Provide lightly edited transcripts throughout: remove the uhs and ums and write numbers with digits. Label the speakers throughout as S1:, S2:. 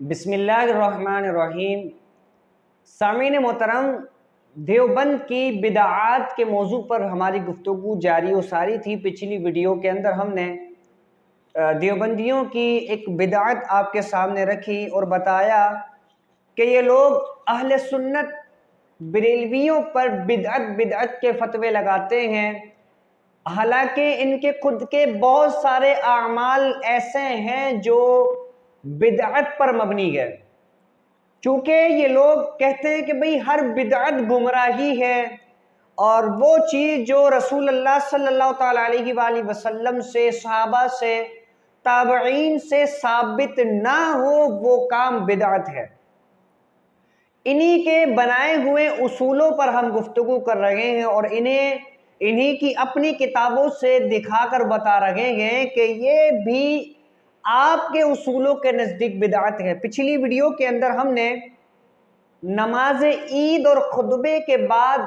S1: بسم اللہ الرحمن الرحیم۔ سامعین محترم، دیوبند کی بدعات کے موضوع پر ہماری گفتگو جاری و ساری تھی۔ پچھلی ویڈیو کے اندر ہم نے دیوبندیوں کی ایک بدعت آپ کے سامنے رکھی اور بتایا کہ یہ لوگ اہل سنت بریلویوں پر بدعت کے فتوے لگاتے ہیں، حالانکہ ان کے خود کے بہت سارے اعمال ایسے ہیں جو بدعت پر مبنی ہے۔ چونکہ یہ لوگ کہتے ہیں کہ بھئی ہر بدعت گمراہی ہے، اور وہ چیز جو رسول اللہ صلی اللہ تعالیٰ علیہ وآلہ وسلم سے، صحابہ سے، تابعین سے ثابت نہ ہو وہ کام بدعت ہے۔ انہی کے بنائے ہوئے اصولوں پر ہم گفتگو کر رہے ہیں اور انہی کی اپنی کتابوں سے دکھا کر بتا رہے ہیں کہ یہ بھی آپ کے اصولوں کے نزدیک بدعت ہے۔ پچھلی ویڈیو کے اندر ہم نے نماز عید اور خطبے کے بعد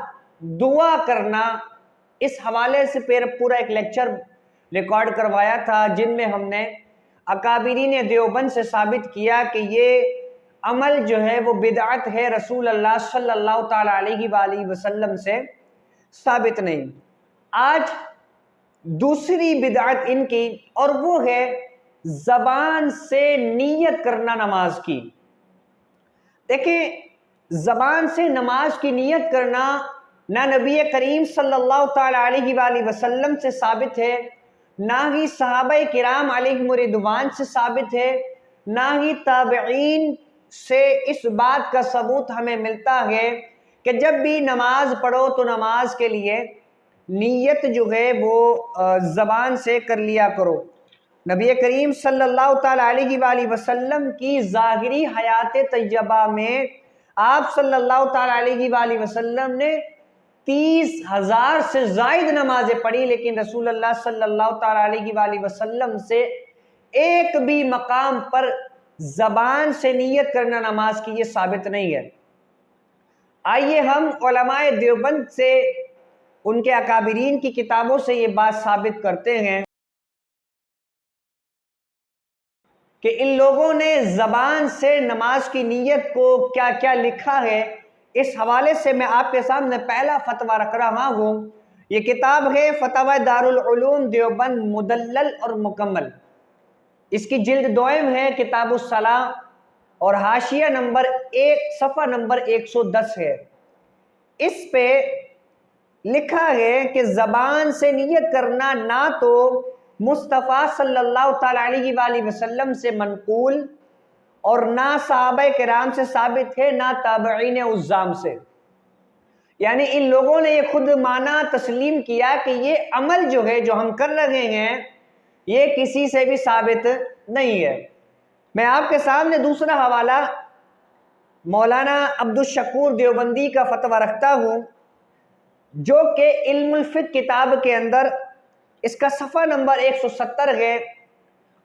S1: دعا کرنا اس حوالے سے پورا ایک لیکچر ریکارڈ کروایا تھا، جن میں ہم نے اکابرین دیوبند سے ثابت کیا کہ یہ عمل جو ہے وہ بدعت ہے، رسول اللہ صلی اللہ تعالیٰ علیہ وآلہ وسلم سے ثابت نہیں۔ آج دوسری بدعت ان کی، اور وہ ہے زبان سے نیت کرنا نماز کی۔ دیکھیں، زبان سے نماز کی نیت کرنا نہ نبی کریم صلی اللہ تعالیٰ علیہ وآلہ وسلم سے ثابت ہے، نہ ہی صحابہ کرام علیہم رضوان سے ثابت ہے، نہ ہی تابعین سے اس بات کا ثبوت ہمیں ملتا ہے کہ جب بھی نماز پڑھو تو نماز کے لیے نیت جو ہے وہ زبان سے کر لیا کرو۔ نبی کریم صلی اللہ تعالیٰ علیہ وآلہ وسلم کی ظاہری حیات طیبہ میں آپ صلی اللہ تعالیٰ علیہ وآلہ وسلم نے 30,000 سے زائد نمازیں پڑھی، لیکن رسول اللہ صلی اللہ تعالیٰ علیہ وآلہ وسلم سے ایک بھی مقام پر زبان سے نیت کرنا نماز کی یہ ثابت نہیں ہے۔ آئیے ہم علماء دیوبند سے، ان کے اکابرین کی کتابوں سے یہ بات ثابت کرتے ہیں کہ ان لوگوں نے زبان سے نماز کی نیت کو کیا کیا لکھا ہے۔ اس حوالے سے میں آپ کے سامنے پہلا فتویٰ رکھ رہا ہوں۔ یہ کتاب ہے فتاوی دارالعلوم دیوبند مدلل اور مکمل، اس کی جلد دوئم ہے کتاب الصلاۃ، اور حاشیہ نمبر 1 صفحہ نمبر 110 ہے۔ اس پہ لکھا ہے کہ زبان سے نیت کرنا نہ تو مصطفیٰ صلی اللہ تعالیٰ علیہ وآلہ وسلم سے منقول، اور نہ صحابہ کرام سے ثابت ہے، نہ تابعین عظام سے۔ یعنی ان لوگوں نے یہ خود مانا تسلیم کیا کہ یہ عمل جو ہے جو ہم کر رہے ہیں یہ کسی سے بھی ثابت نہیں ہے۔ میں آپ کے سامنے دوسرا حوالہ مولانا عبدالشکور دیوبندی کا فتویٰ رکھتا ہوں، جو کہ علم الفقہ کتاب کے اندر اس کا صفحہ نمبر 170 ہے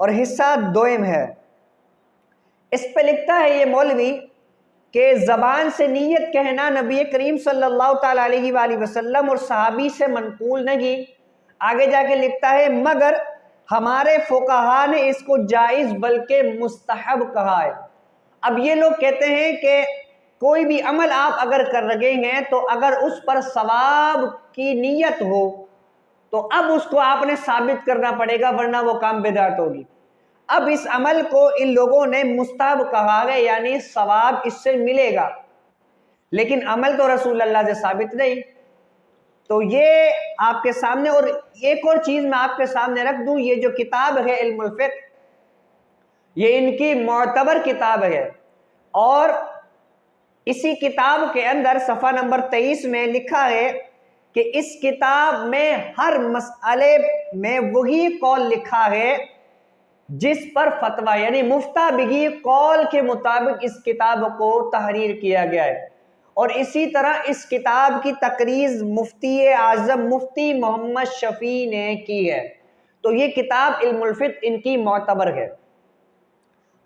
S1: اور حصہ دوئم ہے۔ اس پہ لکھتا ہے یہ مولوی کہ زبان سے نیت کہنا نبی کریم صلی اللہ تعالیٰ علیہ وآلہ وسلم اور صحابی سے منقول نہیں۔ آگے جا کے لکھتا ہے مگر ہمارے فقہا نے اس کو جائز بلکہ مستحب کہا ہے۔ اب یہ لوگ کہتے ہیں کہ کوئی بھی عمل آپ اگر کر رہے ہیں تو اگر اس پر ثواب کی نیت ہو تو اب اس کو آپ نے ثابت کرنا پڑے گا، ورنہ وہ کام بدعت ہوگی۔ اب اس عمل کو ان لوگوں نے مستحب کہا ہے، یعنی ثواب اس سے ملے گا، لیکن عمل تو رسول اللہ سے ثابت نہیں۔ تو یہ آپ کے سامنے، اور ایک اور چیز میں آپ کے سامنے رکھ دوں، یہ جو کتاب ہے علم الفقہ یہ ان کی معتبر کتاب ہے، اور اسی کتاب کے اندر صفحہ نمبر 23 میں لکھا ہے کہ اس کتاب میں ہر مسئلے میں وہی قول لکھا ہے جس پر فتویٰ، یعنی مفتہ بگی قول کے مطابق اس کتاب کو تحریر کیا گیا ہے، اور اسی طرح اس کتاب کی تقریض مفتی اعظم مفتی محمد شفیع نے کی ہے۔ تو یہ کتاب علم الفقہ ان کی معتبر ہے۔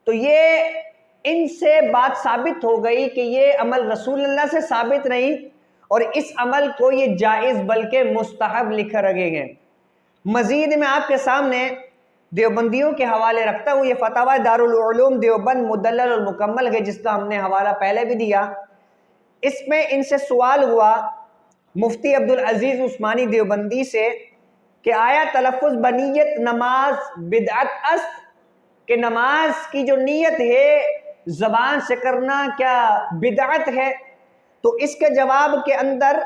S1: تو یہ ان سے بات ثابت ہو گئی کہ یہ عمل رسول اللہ سے ثابت نہیں، اور اس عمل کو یہ جائز بلکہ مستحب لکھ رہے ہیں۔ مزید میں آپ کے سامنے دیوبندیوں کے حوالے رکھتا ہوں. یہ فتاوی دارالعلوم دیوبند مدلل اور مکمل ہے، جس کا ہم نے حوالہ پہلے بھی دیا. اس میں ان سے سوال ہوا مفتی عبدالعزیز عثمانی دیوبندی سے کہ آیا تلفظ بنیت نماز بدعت است، کہ نماز کی جو نیت ہے زبان سے کرنا کیا بدعت ہے؟ تو اس کے جواب کے اندر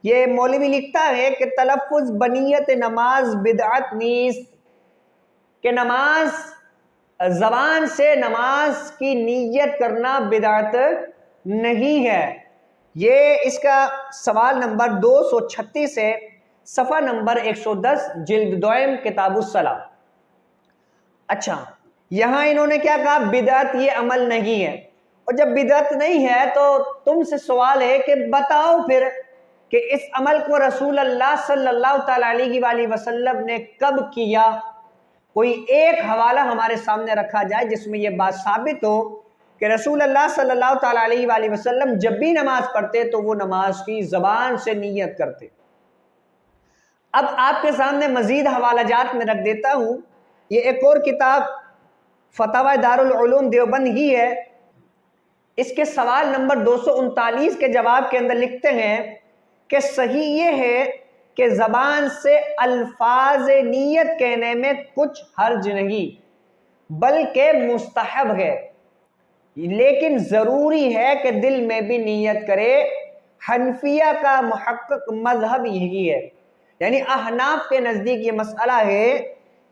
S1: یہ مولوی لکھتا ہے کہ تلفظ بنیت نماز بدعت نیست، کہ نماز زبان سے نماز کی نیت کرنا بدعت نہیں ہے. یہ اس کا سوال نمبر 236 ہے، صفحہ نمبر 110، جلد دوئم، کتاب الصلاۃ. اچھا، یہاں انہوں نے کیا کہا؟ بدعت یہ عمل نہیں ہے. اور جب بدعت نہیں ہے تو تم سے سوال ہے کہ بتاؤ پھر کہ اس عمل کو رسول اللہ صلی اللہ تعالیٰ علیہ وآلہ وسلم نے کب کیا؟ کوئی ایک حوالہ ہمارے سامنے رکھا جائے جس میں یہ بات ثابت ہو کہ رسول اللہ صلی اللہ تعالیٰ علیہ وآلہ وسلم جب بھی نماز پڑھتے تو وہ نماز کی زبان سے نیت کرتے. اب آپ کے سامنے مزید حوالہ جات میں رکھ دیتا ہوں. یہ ایک اور کتاب فتاوی دارالعلوم دیوبند ہی ہے. اس کے سوال نمبر 239 کے جواب کے اندر لکھتے ہیں کہ صحیح یہ ہے کہ زبان سے الفاظ نیت کہنے میں کچھ حرج نہیں بلکہ مستحب ہے، لیکن ضروری ہے کہ دل میں بھی نیت کرے. حنفیہ کا محقق مذہب یہی ہے، یعنی احناف کے نزدیک یہ مسئلہ ہے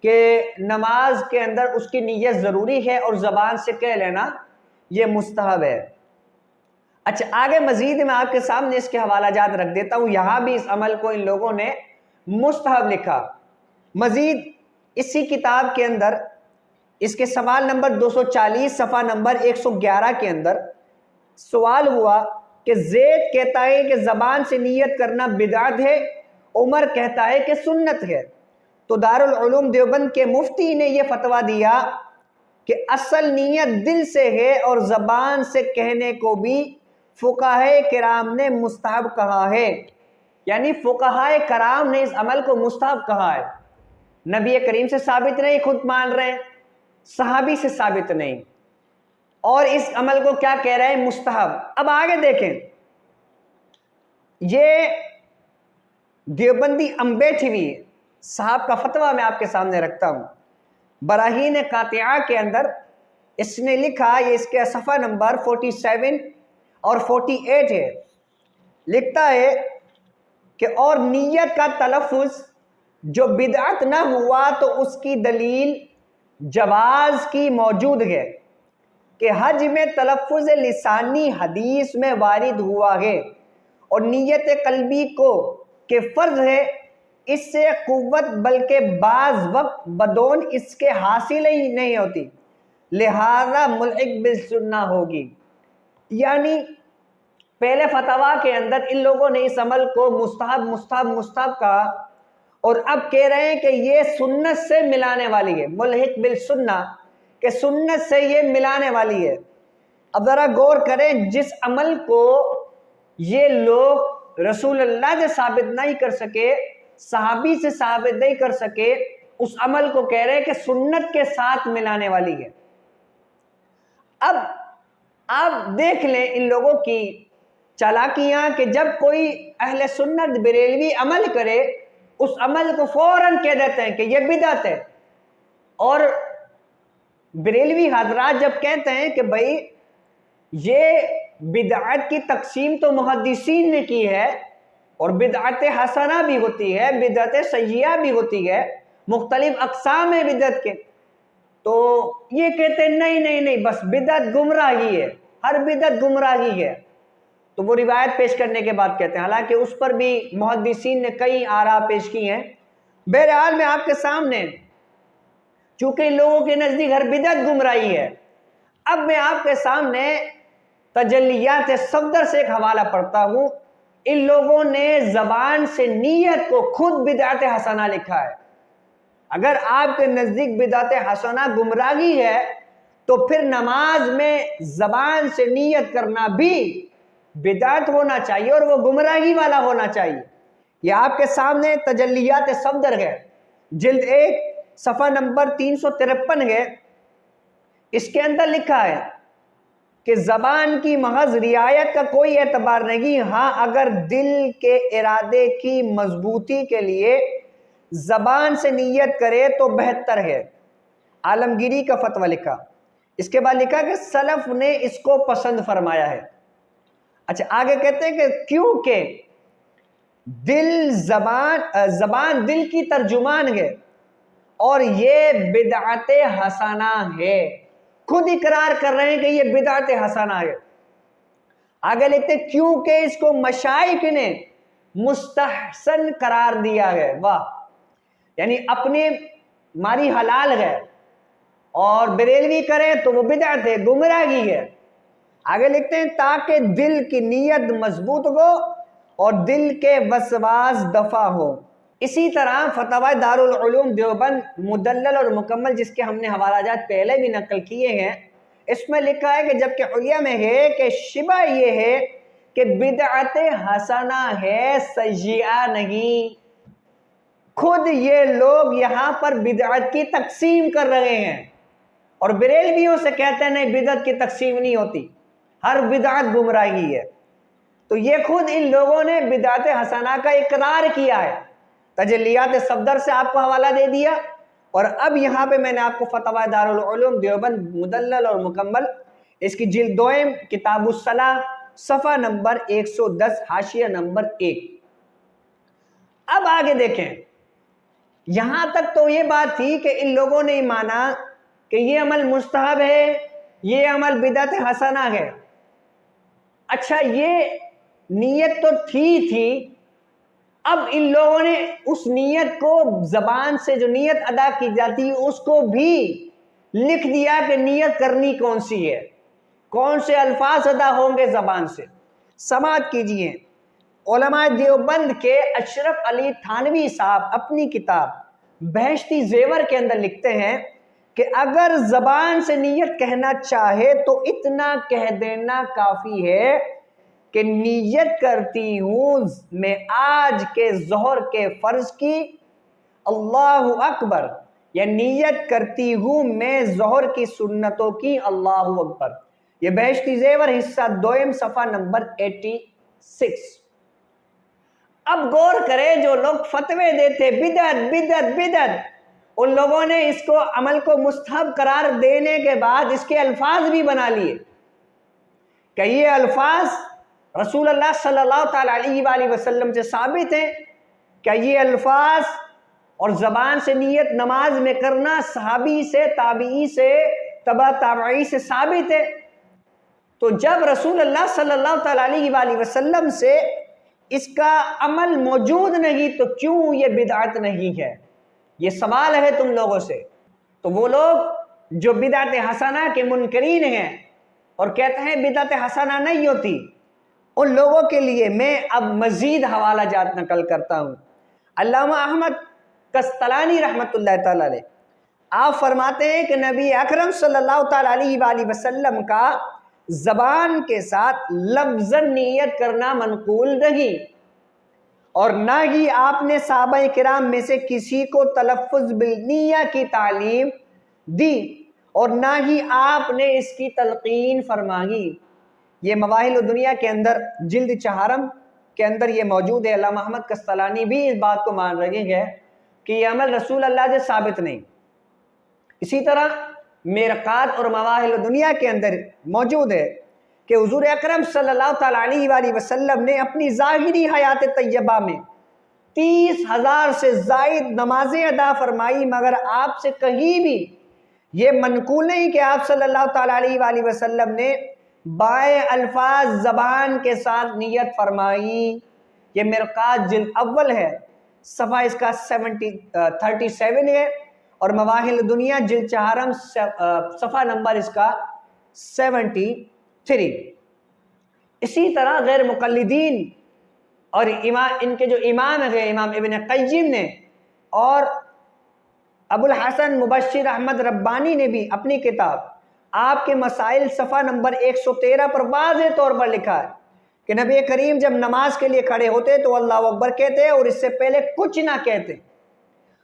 S1: کہ نماز کے اندر اس کی نیت ضروری ہے اور زبان سے کہہ لینا یہ مستحب ہے. اچھا، آگے مزید میں آپ کے سامنے اس کے حوالہ جات رکھ دیتا ہوں. یہاں بھی اس عمل کو ان لوگوں نے مستحب لکھا. مزید اسی کتاب کے اندر اس کے سوال نمبر 240 صفحہ نمبر 111 کے اندر سوال ہوا کہ زید کہتا ہے کہ زبان سے نیت کرنا بدعت ہے، عمر کہتا ہے کہ سنت ہے. تو دارالعلوم دیوبند کے مفتی نے یہ فتویٰ دیا کہ اصل نیت دل سے ہے اور زبان سے کہنے کو بھی فقہائے کرام نے مستحب کہا ہے. یعنی فقہائے کرام نے اس عمل کو مستحب کہا ہے. نبی کریم سے ثابت نہیں، خود مان رہے ہیں، صحابی سے ثابت نہیں، اور اس عمل کو کیا کہہ رہے ہیں؟ مستحب. اب آگے دیکھیں، یہ دیوبندی امبیٹھوی صاحب کا فتویٰ میں آپ کے سامنے رکھتا ہوں. براہین قاطعہ کے اندر اس نے لکھا، یہ اس کے صفحہ نمبر 47 اور 48 ہے. لکھتا ہے کہ اور نیت کا تلفظ جو بدعت نہ ہوا تو اس کی دلیل جواز کی موجود ہے کہ حج میں تلفظ لسانی حدیث میں وارد ہوا ہے اور نیت قلبی کو کہ فرض ہے اس سے قوت بلکہ بعض وقت بدون اس کے حاصل ہی نہیں ہوتی، لہذا ملحق بالسنہ ہوگی. یعنی پہلے فتویٰ کے اندر ان لوگوں نے اس عمل کو مستحب کہا، اور اب کہہ رہے ہیں کہ یہ سنت سے ملانے والی ہے، ملحق بالسنہ، کہ سنت سے یہ ملانے والی ہے. اب ذرا غور کریں، جس عمل کو یہ لوگ رسول اللہ سے ثابت نہیں کر سکے، صحابی سے ثابت نہیں کر سکے، اس عمل کو کہہ رہے ہیں کہ سنت کے ساتھ ملانے والی ہے. اب آپ دیکھ لیں ان لوگوں کی چالاکیاں کہ جب کوئی اہل سنت بریلوی عمل کرے اس عمل کو فوراً کہہ دیتے ہیں کہ یہ بدعت ہے. اور بریلوی حضرات جب کہتے ہیں کہ بھائی یہ بدعت کی تقسیم تو محدثین نے کی ہے، اور بدعت حسنہ بھی ہوتی ہے، بدعت سیئہ بھی ہوتی ہے، مختلف اقسام ہیں بدعت کے، تو یہ کہتے ہیں نہیں بس بدعت گمراہی ہے، ہر بدعت گمراہی ہے. تو وہ روایت پیش کرنے کے بعد کہتے ہیں، حالانکہ اس پر بھی محدثین نے کئی آراء پیش کی ہیں. بہرحال میں آپ کے سامنے، چونکہ لوگوں کے نزدیک ہر بدعت گمراہی ہے، اب میں آپ کے سامنے تجلیات صفدر سے ایک حوالہ پڑھتا ہوں. ان لوگوں نے زبان سے نیت کو خود بدعت حسنہ لکھا ہے. اگر آپ کے نزدیک بدعت حسنہ گمراہی ہے تو پھر نماز میں زبان سے نیت کرنا بھی بدعت ہونا چاہیے اور وہ گمراہی والا ہونا چاہیے. یہ آپ کے سامنے تجلیات صفدر ہے، جلد 1 صفحہ نمبر 353 ہے، اس کے اندر لکھا ہے کہ زبان کی محض رعایت کا کوئی اعتبار نہیں، ہاں اگر دل کے ارادے کی مضبوطی کے لیے زبان سے نیت کرے تو بہتر ہے۔ عالمگیری کا فتویٰ لکھا، اس کے بعد لکھا کہ سلف نے اس کو پسند فرمایا ہے۔ اچھا آگے کہتے ہیں کہ کیونکہ زبان دل کی ترجمان ہے اور یہ بدعت حسنہ ہے، خود اقرار کر رہے ہیں کہ یہ بدعت حسنہ ہے۔ آگے لکھتے ہیں کیونکہ اس کو مشائخ نے مستحسن قرار دیا ہے۔ واہ، یعنی اپنے ماری حلال ہے اور بریلوی کریں تو وہ بدعت ہے، گمراہی ہے۔ آگے لکھتے ہیں تاکہ دل کی نیت مضبوط ہو اور دل کے وسواس دفع ہو۔ اسی طرح فتاوی دارالعلوم دیوبند مدلل اور مکمل، جس کے ہم نے حوالہ جات پہلے بھی نقل کیے ہیں، اس میں لکھا ہے کہ جبکہ حلیہ میں ہے کہ شبہ یہ ہے کہ بدعت حسنہ ہے، سیئہ نہیں۔ خود یہ لوگ یہاں پر بدعت کی تقسیم کر رہے ہیں اور بریلویوں سے کہتے ہیں نہیں بدعت کی تقسیم نہیں ہوتی، ہر بدعت گمراہی ہے۔ تو یہ خود ان لوگوں نے بدعت حسنہ کا اقرار کیا ہے۔ تجلیات صفدر سے آپ کو حوالہ دے دیا، اور اب یہاں پہ میں نے آپ کو فتاوی دارالعلوم دیوبند مدلل اور مکمل، اس کی جلد دوئم کتاب الصلاۃ صفحہ نمبر 110 حاشیہ نمبر 1۔ اب آگے دیکھیں، یہاں تک تو یہ بات تھی کہ ان لوگوں نے مانا کہ یہ عمل مستحب ہے، یہ عمل بدعت حسنہ ہے۔ اچھا یہ نیت تو تھی، اب ان لوگوں نے اس نیت کو زبان سے جو نیت ادا کی جاتی ہے اس کو بھی لکھ دیا کہ نیت کرنی کون سی ہے، کون سے الفاظ ادا ہوں گے زبان سے۔ سماعت کیجئے، علماء دیوبند کے اشرف علی تھانوی صاحب اپنی کتاب بہشتی زیور کے اندر لکھتے ہیں کہ اگر زبان سے نیت کہنا چاہے تو اتنا کہہ دینا کافی ہے کہ نیت کرتی ہوں میں آج کے ظہر کے فرض کی اللہ اکبر، یا نیت کرتی ہوں میں ظہر کی سنتوں کی اللہ اکبر۔ یہ بہشتی زیور حصہ دوئم صفحہ نمبر 86۔ اب غور کریں، جو لوگ فتوے دیتے بدعت بدعت بدعت، ان لوگوں نے اس کو عمل کو مستحب قرار دینے کے بعد اس کے الفاظ بھی بنا لیے کہ یہ الفاظ رسول اللہ صلی اللہ تعالیٰ علیہ وآلہ وسلم سے ثابت ہیں، کہ یہ الفاظ اور زبان سے نیت نماز میں کرنا صحابی سے، تابعی سے، تبع تابعی سے ثابت ہے۔ تو جب رسول اللہ صلی اللہ تعالیٰ علیہ وآلہ وسلم سے اس کا عمل موجود نہیں تو کیوں یہ بدعت نہیں ہے؟ یہ سوال ہے تم لوگوں سے۔ تو وہ لوگ جو بدعت حسنہ کے منکرین ہیں اور کہتے ہیں بدعت حسنہ نہیں ہوتی، ان لوگوں کے لیے میں اب مزید حوالہ جات نقل کرتا ہوں۔ علامہ احمد قسطلانی رحمۃ اللہ تعالیٰ علیہ، آپ فرماتے ہیں کہ نبی اکرم صلی اللہ تعالیٰ علیہ وآلہ وسلم کا زبان کے ساتھ لفظاً نیت کرنا منقول نہیں، اور نہ ہی آپ نے صحابہ کرام میں سے کسی کو تلفظ بالنیہ کی تعلیم دی، اور نہ ہی آپ نے اس کی تلقین فرمائی۔ یہ مواہب الدنیا کے اندر جلد 4 کے اندر یہ موجود ہے۔ علامہ احمد قسطلانی بھی اس بات کو مان رہے ہیں کہ یہ عمل رسول اللہ سے ثابت نہیں۔ اسی طرح میرقات اور مواہب الدنیا کے اندر موجود ہے کہ حضور اکرم صلی اللہ تعالیٰ علیہ وآلہ وسلم نے اپنی ظاہری حیات طیبہ میں 30,000 سے زائد نمازیں ادا فرمائی، مگر آپ سے کہیں بھی یہ منقول نہیں کہ آپ صلی اللہ تعالیٰ علیہ وآلہ وسلم نے بائیں الفاظ زبان کے ساتھ نیت فرمائی۔ یہ مرقات جلد اول ہے، صفحہ اس کا 37 ہے، اور مواہب دنیا جلد 4 صفحہ نمبر اس کا 73۔ اسی طرح غیر مقلدین اور ان کے جو امام ہیں، امام ابن قیم نے اور ابو الحسن مبشر احمد ربانی نے بھی اپنی کتاب آپ کے مسائل صفحہ نمبر 113 پر واضح طور پر لکھا ہے کہ نبی کریم جب نماز کے لیے کھڑے ہوتے تو اللہ اکبر کہتے اور اس سے پہلے کچھ نہ کہتے،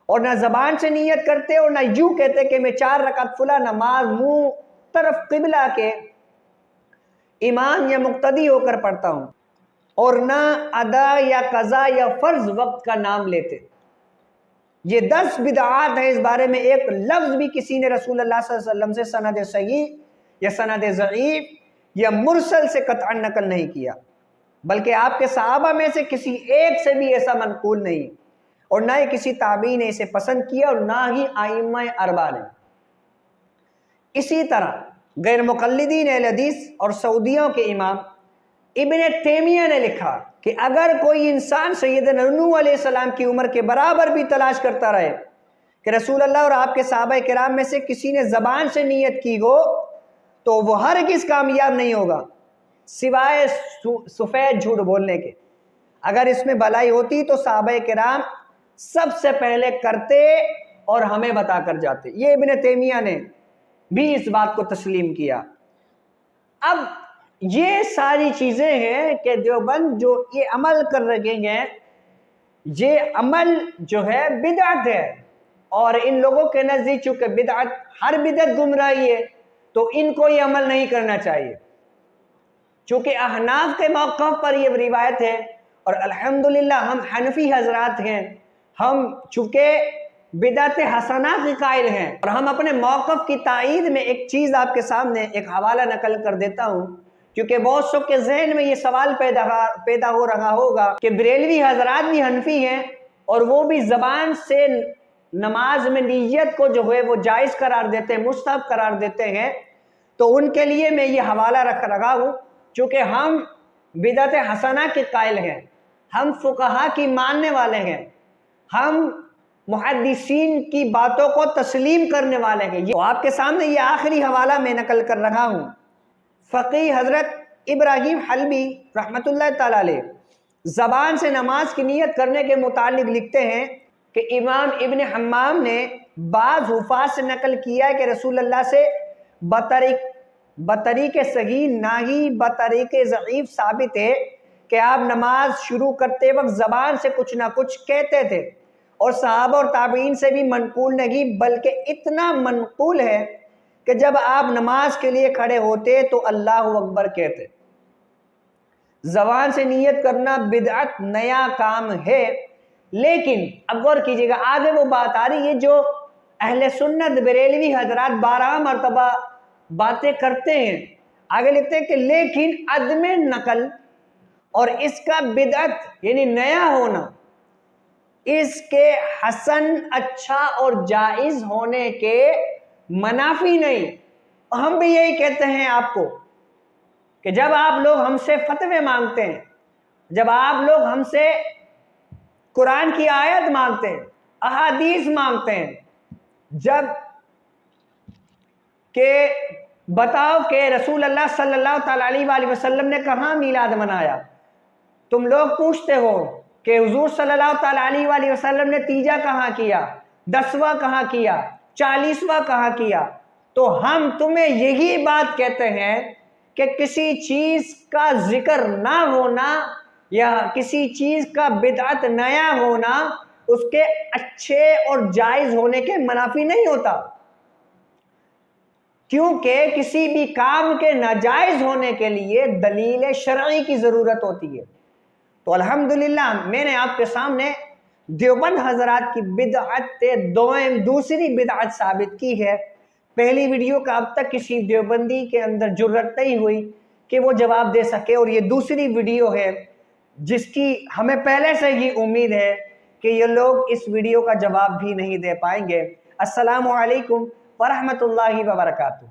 S1: اور نہ زبان سے نیت کرتے اور نہ یوں کہتے کہ میں 4 رکعت فلاں نماز منہ طرف قبلہ کے امام یا مقتدی ہو کر پڑھتا ہوں، اور نہ ادا یا قضا یا فرض وقت کا نام لیتے۔ یہ 10 بدعات ہیں، اس بارے میں ایک لفظ بھی کسی نے رسول اللہ صلی اللہ علیہ وسلم سے سند صحیح یا سند ضعیف یا مرسل سے قطعا نقل نہیں کیا، بلکہ آپ کے صحابہ میں سے کسی ایک سے بھی ایسا منقول نہیں، اور نہ ہی کسی تابعی نے اسے پسند کیا، اور نہ ہی ائمہ اربعہ نے۔ اسی طرح غیر مقلدین اہل حدیث اور سعودیوں کے امام ابن تیمیہ نے لکھا کہ اگر کوئی انسان سیدنا نوح علیہ السلام کی عمر کے برابر بھی تلاش کرتا رہے کہ رسول اللہ اور آپ کے صحابہ کرام میں سے کسی نے زبان سے نیت کی ہو تو وہ ہرگز کامیاب نہیں ہوگا سوائے سفید جھوٹ بولنے کے۔ اگر اس میں بھلائی ہوتی تو صحابہ کرام سب سے پہلے کرتے اور ہمیں بتا کر جاتے۔ یہ ابن تیمیہ نے بھی اس بات کو تسلیم کیا۔ اب یہ ساری چیزیں ہیں کہ دیوبند جو یہ عمل کر رہے ہیں، یہ عمل جو ہے بدعت ہے، اور ان لوگوں کے نزدیک چونکہ بدعت ہر بدعت گمراہی ہے تو ان کو یہ عمل نہیں کرنا چاہیے۔ چونکہ احناف کے موقف پر یہ روایت ہے، اور الحمدللہ ہم حنفی حضرات ہیں، ہم چونکہ بدعت حسنہ کے قائل ہیں، اور ہم اپنے موقف کی تائید میں ایک چیز آپ کے سامنے ایک حوالہ نقل کر دیتا ہوں، کیونکہ بہت سو کے ذہن میں یہ سوال پیدا ہو رہا ہوگا کہ بریلوی حضرات بھی حنفی ہیں اور وہ بھی زبان سے نماز میں نیت کو جو ہے وہ جائز قرار دیتے ہیں، مستحب قرار دیتے ہیں، تو ان کے لیے میں یہ حوالہ رکھ رہا ہوں۔ چونکہ ہم بدعت حسنہ کے قائل ہیں، ہم فقہا کی ماننے والے ہیں، ہم محدثین کی باتوں کو تسلیم کرنے والے ہیں، تو آپ کے سامنے یہ آخری حوالہ میں نقل کر رہا ہوں۔ فقیہ حضرت ابراہیم حلبی رحمۃ اللہ تعالی علیہ زبان سے نماز کی نیت کرنے کے متعلق لکھتے ہیں کہ امام ابن حمام نے بعض حفاظ سے نقل کیا ہے کہ رسول اللہ سے بطریق صحیح نہ ہی بطریق ضعیف ثابت ہے کہ آپ نماز شروع کرتے وقت زبان سے کچھ نہ کچھ کہتے تھے، اور صحابہ اور تابعین سے بھی منقول نہیں، بلکہ اتنا منقول ہے کہ جب آپ نماز کے لیے کھڑے ہوتے تو اللہ اکبر کہتے۔ زبان سے نیت کرنا بدعت نیا کام ہے، لیکن اب غور کیجئے گا، آگے وہ بات آ رہی ہے جو اہل سنت بریلوی حضرات 12 مرتبہ باتیں کرتے ہیں۔ آگے لکھتے ہیں کہ لیکن عدم نقل اور اس کا بدعت یعنی نیا ہونا اس کے حسن اچھا اور جائز ہونے کے منافی نہیں۔ ہم بھی یہی کہتے ہیں آپ کو کہ جب آپ لوگ ہم سے فتوے مانگتے ہیں، جب آپ لوگ ہم سے قرآن کی آیت مانگتے ہیں، احادیث مانگتے ہیں، جب کہ بتاؤ کہ رسول اللہ صلی اللہ تعالی علیہ وسلم نے کہاں میلاد منایا، تم لوگ پوچھتے ہو کہ حضور صلی اللہ تعالی علیہ وسلم نے تیجا کہاں کیا، 10واں کہاں کیا، 40واں کہاں کیا، تو ہم تمہیں یہی بات کہتے ہیں کہ کسی چیز کا ذکر نہ ہونا یا کسی چیز کا بدعت نیا ہونا اس کے اچھے اور جائز ہونے کے منافی نہیں ہوتا، کیونکہ کسی بھی کام کے ناجائز ہونے کے لیے دلیل شرعی کی ضرورت ہوتی ہے۔ تو الحمدللہ میں نے آپ کے سامنے دیوبند حضرات کی بدعت دوسری بدعت ثابت کی ہے۔ پہلی ویڈیو کا اب تک کسی دیوبندی کے اندر جرأت نہیں ہوئی کہ وہ جواب دے سکے، اور یہ دوسری ویڈیو ہے جس کی ہمیں پہلے سے ہی امید ہے کہ یہ لوگ اس ویڈیو کا جواب بھی نہیں دے پائیں گے۔ السلام علیکم ورحمۃ اللہ وبرکاتہ۔